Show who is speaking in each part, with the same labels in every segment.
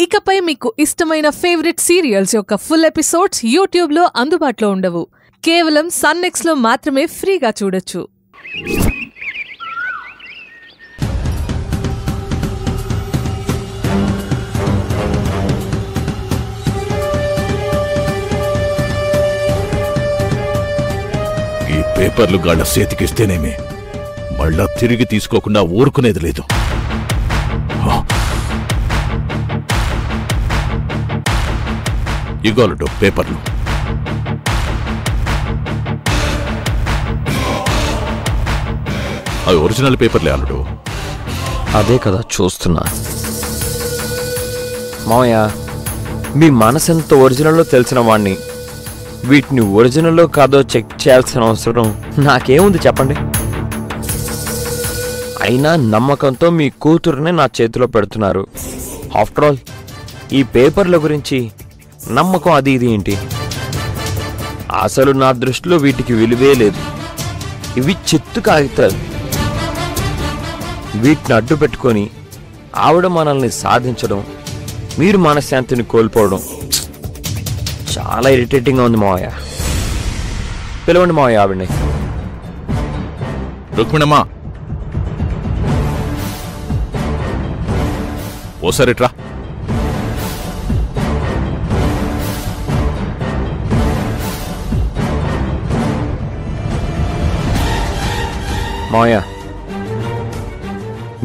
Speaker 1: ఇకపై మీకు ఇష్టమైన ఫేవరెట్ సీరియల్స్ యొక్క ఫుల్ ఎపిసోడ్స్ యూట్యూబ్లో అందుబాటులో ఉండవు. కేవలం సన్నెక్స్లో మాత్రమే ఫ్రీగా చూడొచ్చు.
Speaker 2: ఈ పేపర్లు గాళ్ళ చేతికిస్తేనేమి మళ్ళా తిరిగి తీసుకోకుండా ఊరుకునేది లేదు. ఇగోలుడు పేపర్లు. అవి ఒరిజినల్ పేపర్లే అల్లుడు.
Speaker 3: అదే కదా చూస్తున్నా. మామయ్య, మీ మనసెంత ఒరిజినల్లో తెలిసిన వాణ్ణి వీటిని ఒరిజినల్లో కాదో చెక్ చేయాల్సిన అవసరం నాకేముంది చెప్పండి. అయినా నమ్మకంతో మీ కూతురునే నా చేతిలో పెడుతున్నారు. ఆఫ్టర్ ఆల్ ఈ పేపర్ల గురించి నమ్మకం అది ఇది ఏంటి? అసలు నా దృష్టిలో వీటికి విలువే లేదు. ఇవి చిత్తు కాగితాలు. వీటిని అడ్డు పెట్టుకొని ఆవిడ మనల్ని సాధించడం, మీరు మనశ్శాంతిని కోల్పోవడం చాలా ఇరిటేటింగ్గా ఉంది మావయ్య. పిలవండి మావయ్య ఆవిడ్ని.
Speaker 2: రుక్మిణమ్మా, ఓసారిట్రా.
Speaker 3: మావయ్య,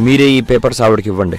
Speaker 3: మీరే ఈ పేపర్స్ ఆవిడకి ఇవ్వండి.